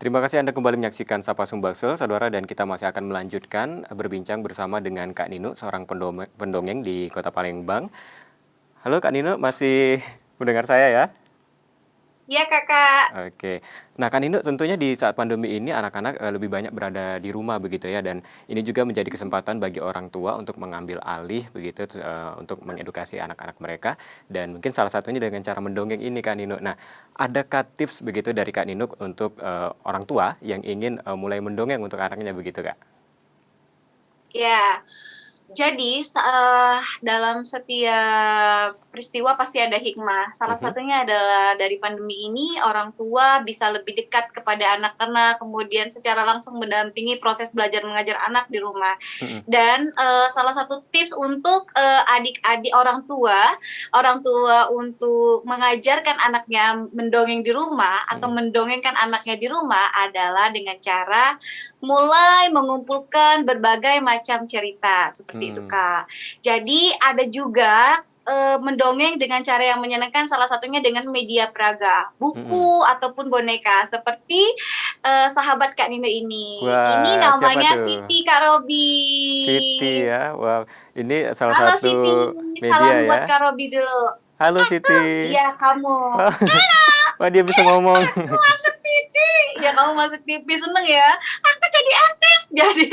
Terima kasih Anda kembali menyaksikan Sapa Sumbaksel, saudara, dan kita masih akan melanjutkan berbincang bersama dengan Kak Ninu, seorang pendongeng di Kota Palembang. Halo Kak Ninu, masih mendengar saya ya? Iya kakak. Oke. Nah Kak Ninu, tentunya di saat pandemi ini anak-anak lebih banyak berada di rumah begitu ya, dan ini juga menjadi kesempatan bagi orang tua untuk mengambil alih begitu untuk mengedukasi anak-anak mereka, dan mungkin salah satunya dengan cara mendongeng ini Kak Ninu. Nah, adakah tips begitu dari Kak Ninu untuk orang tua yang ingin mulai mendongeng untuk anaknya begitu Kak? Ya, jadi dalam setiap peristiwa pasti ada hikmah. Salah Mhm. satunya adalah dari pandemi ini orang tua bisa lebih dekat kepada anak-anak, kemudian secara langsung mendampingi proses belajar mengajar anak di rumah. Mhm. Dan salah satu tips untuk adik-adik orang tua untuk mengajarkan anaknya mendongeng di rumah atau Mhm. mendongengkan anaknya di rumah adalah dengan cara mulai mengumpulkan berbagai macam cerita, seperti itu, Mhm. Kak. Jadi ada juga, mendongeng dengan cara yang menyenangkan, salah satunya dengan media peraga, Mhm. buku ataupun boneka seperti, sahabat Kak Nina ini. Ini Wah, siapa namanya tuh? Siti, Kak Robi. Siti ya. Wow, ini salah Halo satu Siti, salam media buat ya. Kak Robi dulu. Halo Siti. Iya kamu. Oh, wah dia bisa ngomong. Aku masuk TV. Ya kamu masuk TV, seneng ya? Aku jadi artis, jadi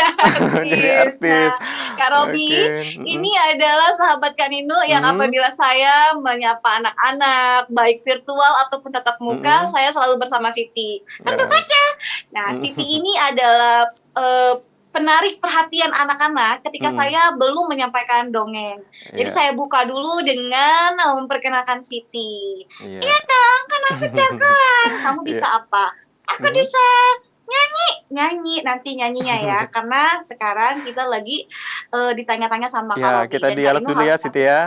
Jadi artis. artis. Nah, Kak Robi, Oke. Mhm. ini adalah sahabat Kak Nino yang Mhm. apabila saya menyapa anak-anak, baik virtual ataupun tatap muka, Mhm. saya selalu bersama Siti. Tentu Ya. saja. Nah, Siti Mhm. ini adalah penarik perhatian anak-anak ketika Mhm. saya belum menyampaikan dongeng. Jadi Iya. saya buka dulu dengan memperkenalkan Siti. Iya. Iya dong, kan aku jagoan. Kamu bisa Iya. apa? Aku Mhm. bisa nyanyi. Nyanyi, nanti nyanyinya ya. Karena sekarang kita lagi ditanya-tanya sama Kak Ya, Robi. kita Dan Kak dialog Inu dulu ya harus Siti kasih ya.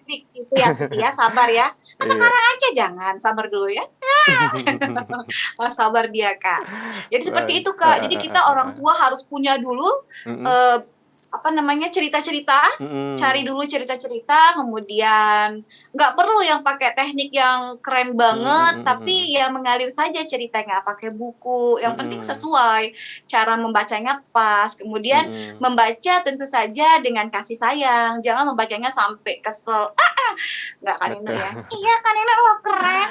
trik gitu ya, Siti ya. Sabar ya. Nah, Iya. sekarang aja jangan. Sabar dulu ya. Oh, sabar dia, Kak. Jadi seperti Wah, itu, Kak. Jadi kita orang tua harus punya dulu Mhm. eh, apa namanya cerita-cerita, cari Mhm. dulu cerita-cerita, kemudian nggak perlu yang pakai teknik yang keren Mhm. banget, Mhm. Mhm. tapi ya mengalir saja ceritanya, pakai buku, yang penting Mhm. sesuai, cara membacanya pas, kemudian Mhm. membaca tentu saja dengan kasih sayang, jangan membacanya sampai kesel, nggak Kak Nino Betul. ya, iya Kak Nino lo keren,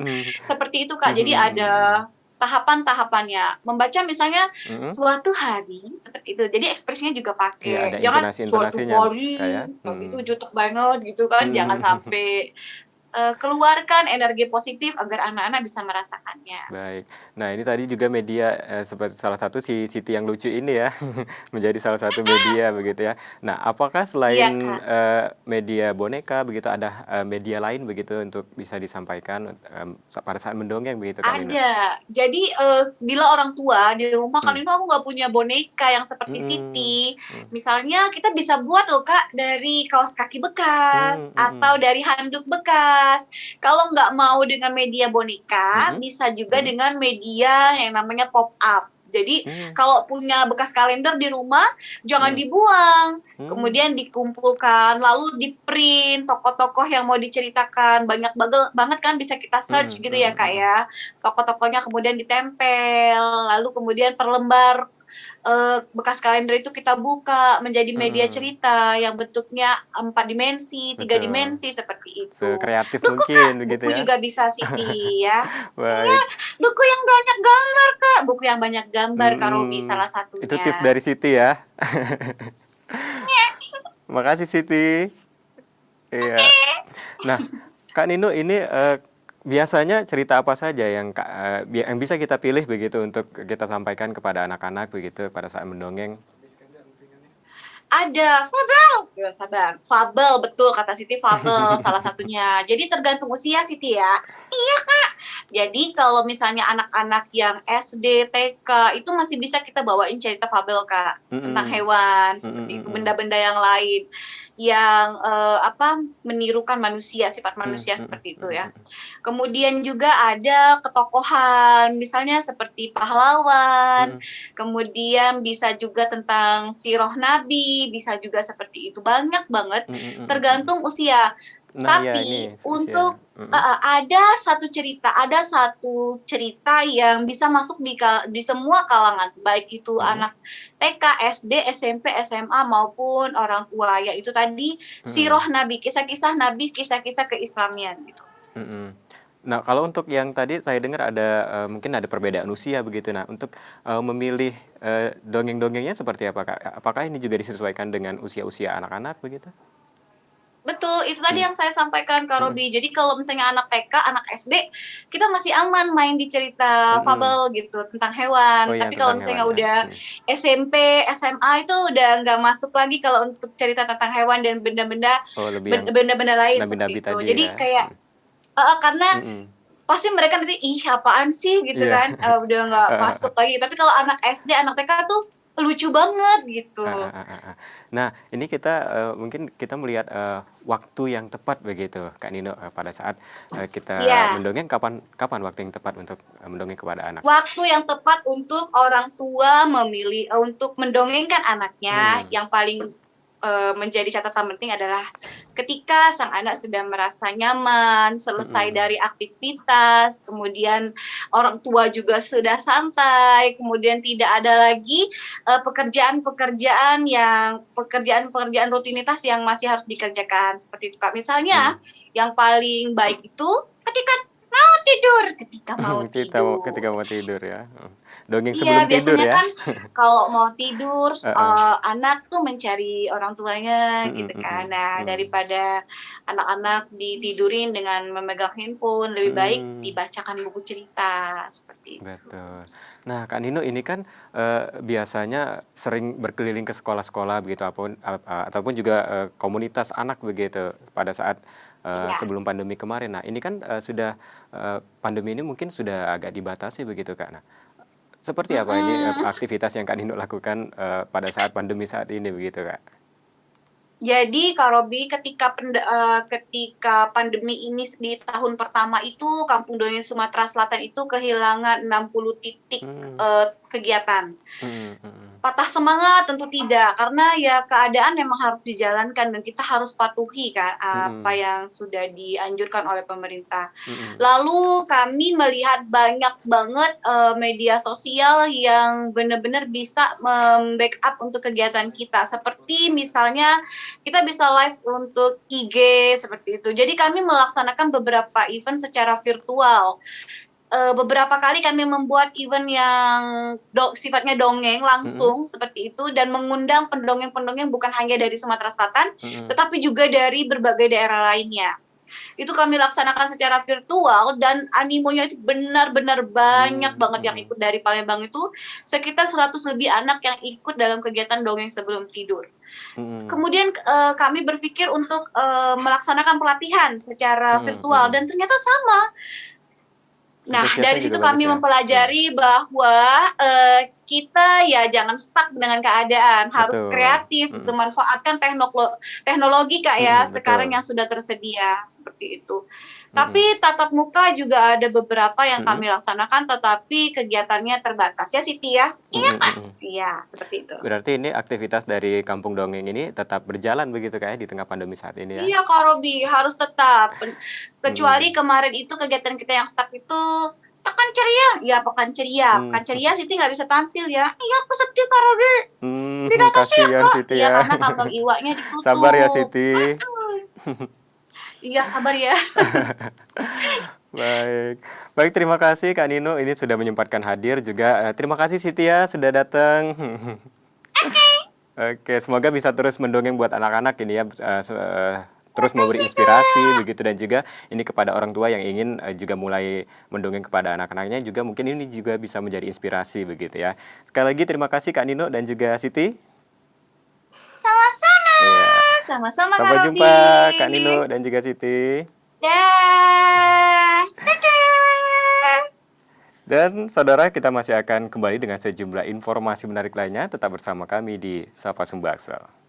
Mhm. seperti itu Kak, jadi Mhm. ada tahapan-tahapannya. Membaca misalnya Mhm. suatu hari seperti itu. Jadi ekspresinya juga Iya, ada pakai. Jangan suatu intonasi-intonasinya Kak ya. hari, itu Mhm. jutek banget gitu kan. Jangan Mhm. sampai keluarkan energi positif agar anak-anak bisa merasakannya. Baik. Nah, ini tadi juga media, seperti salah satu si Siti yang lucu ini ya, menjadi salah satu media begitu ya. Nah, apakah Iya, selain, Kak. media boneka begitu ada, media lain begitu untuk bisa disampaikan, pada saat mendongeng begitu Kak Nina? Ada. Jadi, bila orang tua di rumah kan Mmm. itu aku nggak punya boneka yang seperti Mhm. Siti. Mhm. Misalnya kita bisa buat loh, Kak, dari kaos kaki bekas Mmm. atau Mhm. dari handuk bekas. Kalau nggak mau dengan media boneka, Mhm. bisa juga Mhm. dengan media yang namanya pop up. Jadi, Mmm. kalau punya bekas kalender di rumah, jangan Mhm. dibuang, Mmm. kemudian dikumpulkan, lalu di-print tokoh-tokoh yang mau diceritakan. Banyak banget kan bisa kita search Mhm. gitu ya, Mhm. Kak, Mhm. ya tokoh-tokohnya kemudian ditempel, lalu kemudian per lembar, bekas kalender itu kita buka menjadi media Mhm. cerita yang bentuknya 4 dimensi, 3 Betul. dimensi, seperti itu. Sekreatif Buku, Kak, mungkin begitu buku ya. juga bisa Siti ya. Iya, Baik. buku yang banyak gambar, Kak, buku yang banyak gambar, Kak Robi Mhm. salah Itu tips satunya. dari Siti ya. Makasih Siti. Iya. Oke. Nah, Kak Nino ini, biasanya cerita apa saja yang yang bisa kita pilih begitu untuk kita sampaikan kepada anak-anak begitu pada saat mendongeng? Ada, fabel, ya sabar, fabel, betul kata Siti fabel salah satunya. Jadi tergantung usia Siti ya. Iya, Kak. Jadi kalau misalnya anak-anak yang SD, TK, itu masih bisa kita bawain cerita fabel, Kak, tentang Mhm. hewan, Mhm. seperti itu, Mhm. benda-benda yang lain, yang, menirukan manusia, sifat Mhm. manusia Mhm. seperti itu Mhm. ya. Mhm. Kemudian juga ada ketokohan, misalnya seperti pahlawan, Mhm. kemudian bisa juga tentang sirah nabi, bisa juga seperti itu, banyak banget, Mhm. Mhm. Mhm. tergantung usia. Nah, ya ini Tapi usia. untuk Mhm, ada satu cerita yang bisa masuk di semua kalangan, baik itu mhm, anak TK, SD, SMP, SMA maupun orang tua, yaitu tadi mhm, sirah Nabi, kisah-kisah Nabi, kisah-kisah keislamian gitu. mhm. Nah, kalau untuk yang tadi saya dengar ada, mungkin ada perbedaan usia begitu. Nah, untuk, memilih, dongeng-dongengnya seperti apa, Kak? Apakah ini juga disesuaikan dengan usia-usia anak-anak begitu? Betul, itu tadi Mmm, yang saya sampaikan Kak mhm, Robi. Jadi kalau misalnya anak TK, anak SD, kita masih aman main di cerita mhm. fabel gitu tentang Oh, hewan. yang Tapi kalau tentang hewan misalnya ya? udah Mhm, SMP, SMA itu udah nggak masuk lagi kalau untuk cerita tentang hewan dan oh, lebih yang benda-benda lain nabi-nabi seperti itu. tadi Jadi ya? kayak Mhm, karena mhm, pasti mereka nanti, "Ih, apaan sih?" Gitu iya, kan, udah nggak heeh, masuk lagi. Tapi kalau anak SD, anak TK tuh lucu banget heeh, gitu. heeh, heeh. Nah, ini kita, mungkin kita melihat, waktu yang tepat begitu, Kak Nino, pada saat, kita Iya. mendongeng kapan kapan waktu yang tepat untuk, mendongeng kepada anak? Waktu yang tepat untuk orang tua memilih untuk mendongengkan anaknya, Mhm, yang paling, menjadi catatan penting adalah ketika sang anak sudah merasa nyaman, selesai mhm, dari aktivitas, kemudian orang tua juga sudah santai, kemudian tidak ada lagi, pekerjaan-pekerjaan rutinitas yang masih harus dikerjakan, seperti itu, Kak. mmm. Misalnya, yang paling baik itu ketika mau tidur, ketika mau Ketika tidur. mau tidur ya, heeh. Dongeng sebelum Iya, tidur biasanya ya? kan kalau mau tidur, Heeh, anak tuh mencari orang tuanya mhm, gitu kan. mhm, Nah, mmm, daripada anak-anak ditidurin dengan memegang handphone, lebih baik mhm. dibacakan buku cerita, seperti itu. Betul. Nah, Kak Nino ini kan, biasanya sering berkeliling ke sekolah-sekolah begitu ataupun juga, komunitas anak begitu pada saat, Iya. sebelum pandemi kemarin. Nah, ini kan, pandemi ini mungkin sudah agak dibatasi begitu, Kak. Nah, seperti apa ini, Mhm. aktivitas yang Kak Nino lakukan, pada saat pandemi saat ini begitu, Kak? Jadi Kak Robi, ketika pandemi ini di tahun pertama itu, Kampung Dongeng Sumatera Selatan itu kehilangan 60 titik, Mmm, kegiatan. mhm, mhm, Patah semangat tentu tidak, karena ya keadaan memang harus dijalankan dan kita harus patuhi kan apa mhm, yang sudah dianjurkan oleh pemerintah. mhm, Lalu kami melihat banyak banget, media sosial yang benar-benar bisa membackup untuk kegiatan kita. Seperti misalnya kita bisa live untuk IG seperti itu. Jadi kami melaksanakan beberapa event secara virtual. Beberapa kali kami membuat event yang sifatnya dongeng mhm, langsung seperti itu dan mengundang pendongeng-pendongeng bukan hanya dari Sumatera Selatan, mhm, tetapi juga dari berbagai daerah lainnya. Itu kami laksanakan secara virtual dan animonya itu benar-benar banyak mmm, banget yang mhm, ikut. Dari Palembang itu sekitar 100 lebih anak yang ikut dalam kegiatan dongeng sebelum tidur. mhm, Kemudian, kami berpikir untuk, melaksanakan pelatihan secara mhm, virtual mhm. dan ternyata sama. Nah, Antusiasnya dari juga situ bagus kami ya? Mhm, mempelajari bahwa, kita ya jangan stuck dengan keadaan, harus betul, kreatif gitu, mhm, manfaatkan teknologi, Kak, ya, mhm, sekarang betul, yang sudah tersedia, seperti itu. mhm, Tapi tatap muka juga ada beberapa yang mhm, kami laksanakan, tetapi kegiatannya terbatas, ya, Siti, ya? Iya, mhm, Kak? mhm. Iya, seperti itu. Berarti ini aktivitas dari Kampung Dongeng ini tetap berjalan begitu, Kak, ya, di tengah pandemi saat ini ya? Iya, Kak Robi, harus tetap. Kecuali Mhm, kemarin itu kegiatan kita yang stuck itu pekan ceria, ya pekan ceria. mmm, Pekan ceria Siti nggak bisa tampil ya. Iya, aku sedih Kak Robi. Dibatasi ya, kasihan Kak? Siti Iya, ya. karena tambang iwaknya Sabar ya ditutup. Siti. Iya, sabar ya. Baik. Baik, terima kasih Kak Nino ini sudah menyempatkan hadir juga, terima kasih Siti ya sudah datang. Oke, semoga bisa terus mendongeng buat anak-anak ini ya, terus memberi Makasih, inspirasi Kak. begitu dan juga ini kepada orang tua yang ingin, juga mulai mendongeng kepada anak-anaknya juga mungkin ini juga bisa menjadi inspirasi begitu ya. Sekali lagi terima kasih Kak Nino dan juga Siti. Sama-sama. Iya. Sama-sama, Kak Sampai jumpa Robi. Kak Nino dan juga Siti. Dah. Dadah. Dan saudara kita masih akan kembali dengan sejumlah informasi menarik lainnya tetap bersama kami di Sapa Sumbaksel.